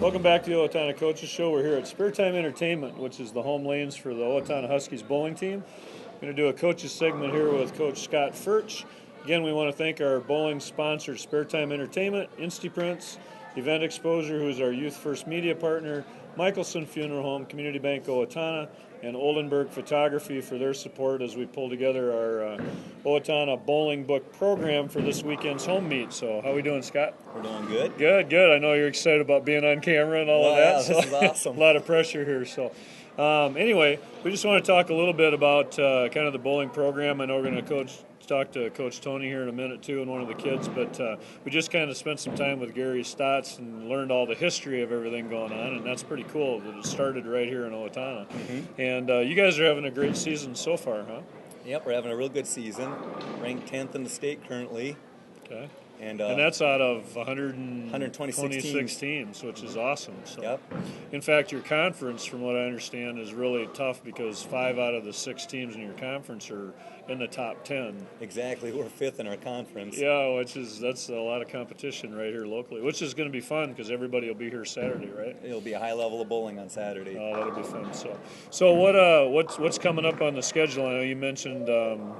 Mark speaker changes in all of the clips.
Speaker 1: Welcome back to the Owatonna Coaches Show. We're here at Spare Time Entertainment, which is the home lanes for the Owatonna Huskies bowling team. We're going to do a coaches segment here with Coach Scott Furch. Again, we want to thank our bowling sponsor, Spare Time Entertainment, InstiPrints, Event Exposure, who is our Youth First Media partner, Michelson Funeral Home, Community Bank Owatonna, and Oldenburg Photography for their support as we pull together our Owatonna Bowling Book program for this weekend's home meet. So how are we doing, Scott?
Speaker 2: We're doing good.
Speaker 1: Good. I know you're excited about being on camera and all of that.
Speaker 2: Yeah,
Speaker 1: So
Speaker 2: this is awesome.
Speaker 1: A lot of pressure here. So anyway, we just want to talk a little bit about kind of the bowling program. I know we're going to talk to Coach Tony here in a minute too, and one of the kids, but we just kind of spent some time with Gary Stotts and learned all the history of everything going on, and that's pretty cool that it started right here in Owatonna. Mm-hmm. And you guys are having a great season so far, huh?
Speaker 2: Yep, we're having a real good season. Ranked 10th in the state currently.
Speaker 1: Okay. And that's out of
Speaker 2: 126
Speaker 1: teams, which is awesome. So,
Speaker 2: yep.
Speaker 1: In fact, your conference, from what I understand, is really tough because 5 out of the 6 teams in your conference are in the top 10.
Speaker 2: Exactly. We're 5th in our conference.
Speaker 1: Yeah, that's a lot of competition right here locally, which is going to be fun because everybody will be here Saturday, right?
Speaker 2: It'll be a high level of bowling on Saturday.
Speaker 1: Oh, that'll be fun. So what's coming up on the schedule? I know you mentioned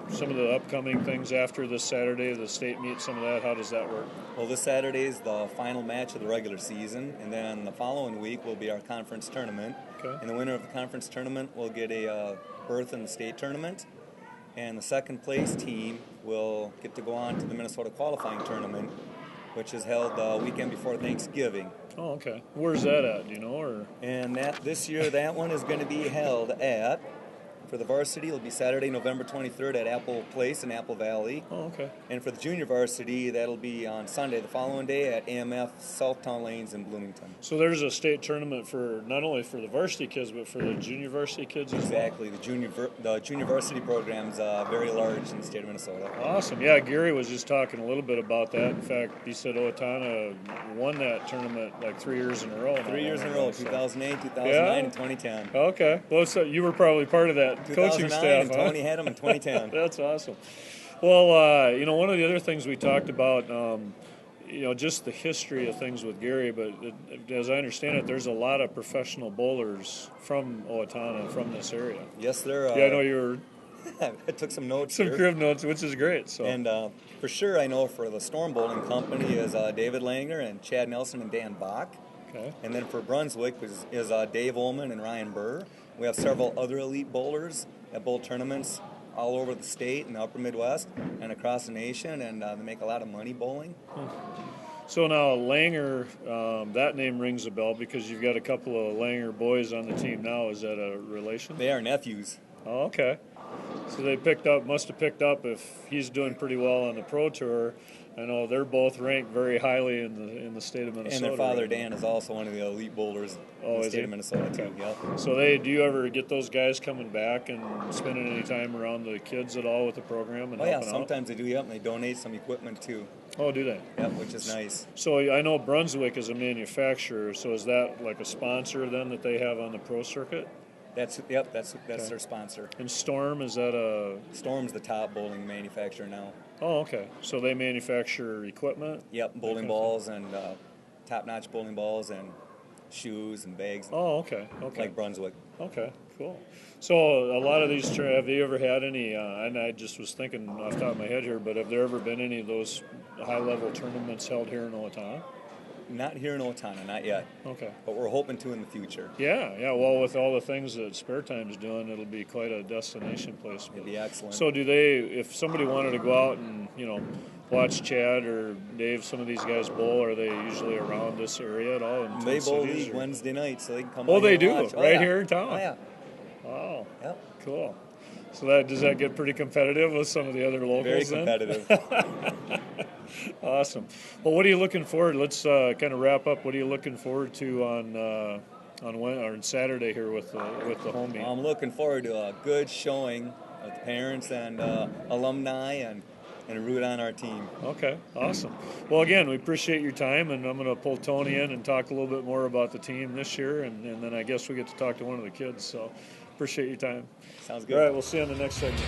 Speaker 1: some of the upcoming things after this Saturday, the state meet, some of that. How does that work?
Speaker 2: Well, this Saturday is the final match of the regular season, and then the following week will be our conference tournament.
Speaker 1: Okay.
Speaker 2: And the winner of the conference tournament will get a berth in the state tournament, and the second place team will get to go on to the Minnesota qualifying tournament, which is held the weekend before Thanksgiving.
Speaker 1: Oh, okay. Where's that at, do you know? Or?
Speaker 2: And this year, that one is going to be held at, for the varsity, it'll be Saturday, November 23rd at Apple Place in Apple Valley.
Speaker 1: Oh, okay.
Speaker 2: And for the junior varsity, that'll be on Sunday, the following day, at AMF Southtown Lanes in Bloomington.
Speaker 1: So there's a state tournament for not only for the varsity kids, but for the junior varsity kids as well?
Speaker 2: Exactly. The junior varsity program's very large in the state of Minnesota.
Speaker 1: Awesome. Yeah, Gary was just talking a little bit about that. In fact, he said Owatonna won that tournament like 3 years in a row.
Speaker 2: 3 years in a row, 2008, 2009, and 2010.
Speaker 1: Okay. Well, so you were probably part of that coaching staff,
Speaker 2: and Tony had them in 2010.
Speaker 1: That's awesome. Well, one of the other things we talked about, just the history of things with Gary, but as I understand it, there's a lot of professional bowlers from Owatonna, from this area.
Speaker 2: Yes, there are.
Speaker 1: Yeah, I know you were.
Speaker 2: I took some notes
Speaker 1: Some crib notes, which is great. So.
Speaker 2: And for sure, I know for the Storm Bowling Company is David Langer and Chad Nelson and Dan Bach.
Speaker 1: Okay.
Speaker 2: And then for Brunswick is Dave Ullman and Ryan Burr. We have several other elite bowlers that bowl tournaments all over the state and the upper Midwest and across the nation, and they make a lot of money bowling.
Speaker 1: So now Langer, that name rings a bell because you've got a couple of Langer boys on the team now. Is that a relation?
Speaker 2: They are nephews.
Speaker 1: Oh, okay. So they must have picked up if he's doing pretty well on the Pro Tour. I know they're both ranked very highly in the state of Minnesota.
Speaker 2: And their father, Dan, is also one of the elite bowlers in the state of Minnesota, too. Yep.
Speaker 1: So do you ever get those guys coming back and spending any time around the kids at all with the program and helping out?
Speaker 2: Sometimes they do, yep, and they donate some equipment, too.
Speaker 1: Oh, do they?
Speaker 2: Yep, which is nice.
Speaker 1: So I know Brunswick is a manufacturer, so is that like a sponsor then that they have on the pro circuit?
Speaker 2: That's their sponsor.
Speaker 1: And Storm, is that
Speaker 2: Storm's the top bowling manufacturer now.
Speaker 1: Oh, okay. So they manufacture equipment?
Speaker 2: Yep, bowling balls and top-notch bowling balls and shoes and bags.
Speaker 1: Oh, okay.
Speaker 2: Like Brunswick.
Speaker 1: Okay, cool. So a lot of these, have you ever had any, and I just was thinking off the top of my head here, but have there ever been any of those high-level tournaments held here in Owatonna?
Speaker 2: Not here in Owatonna, not yet.
Speaker 1: Okay.
Speaker 2: But we're hoping to in the future.
Speaker 1: Yeah. Well, with all the things that Spare Time's doing, it'll be quite a destination place.
Speaker 2: It'll be excellent.
Speaker 1: So if somebody wanted to go out and, watch Chad or Dave, some of these guys bowl, are they usually around this area at all?
Speaker 2: They bowl league Wednesday night, so they can come
Speaker 1: Oh, they do?
Speaker 2: watch.
Speaker 1: Here in town?
Speaker 2: Oh, yeah.
Speaker 1: Wow.
Speaker 2: Yep.
Speaker 1: Cool. So does that get pretty competitive with some of the other locals?
Speaker 2: Very competitive.
Speaker 1: Awesome. Well, what are you looking forward? Let's kind of wrap up. What are you looking forward to on Saturday here with the home meet?
Speaker 2: I'm looking forward to a good showing of the parents and alumni and root on our team.
Speaker 1: Okay, awesome. Well, again, we appreciate your time, and I'm going to pull Tony in and talk a little bit more about the team this year, and then I guess we get to talk to one of the kids. So appreciate your time.
Speaker 2: Sounds good.
Speaker 1: All right, we'll see you on the next segment.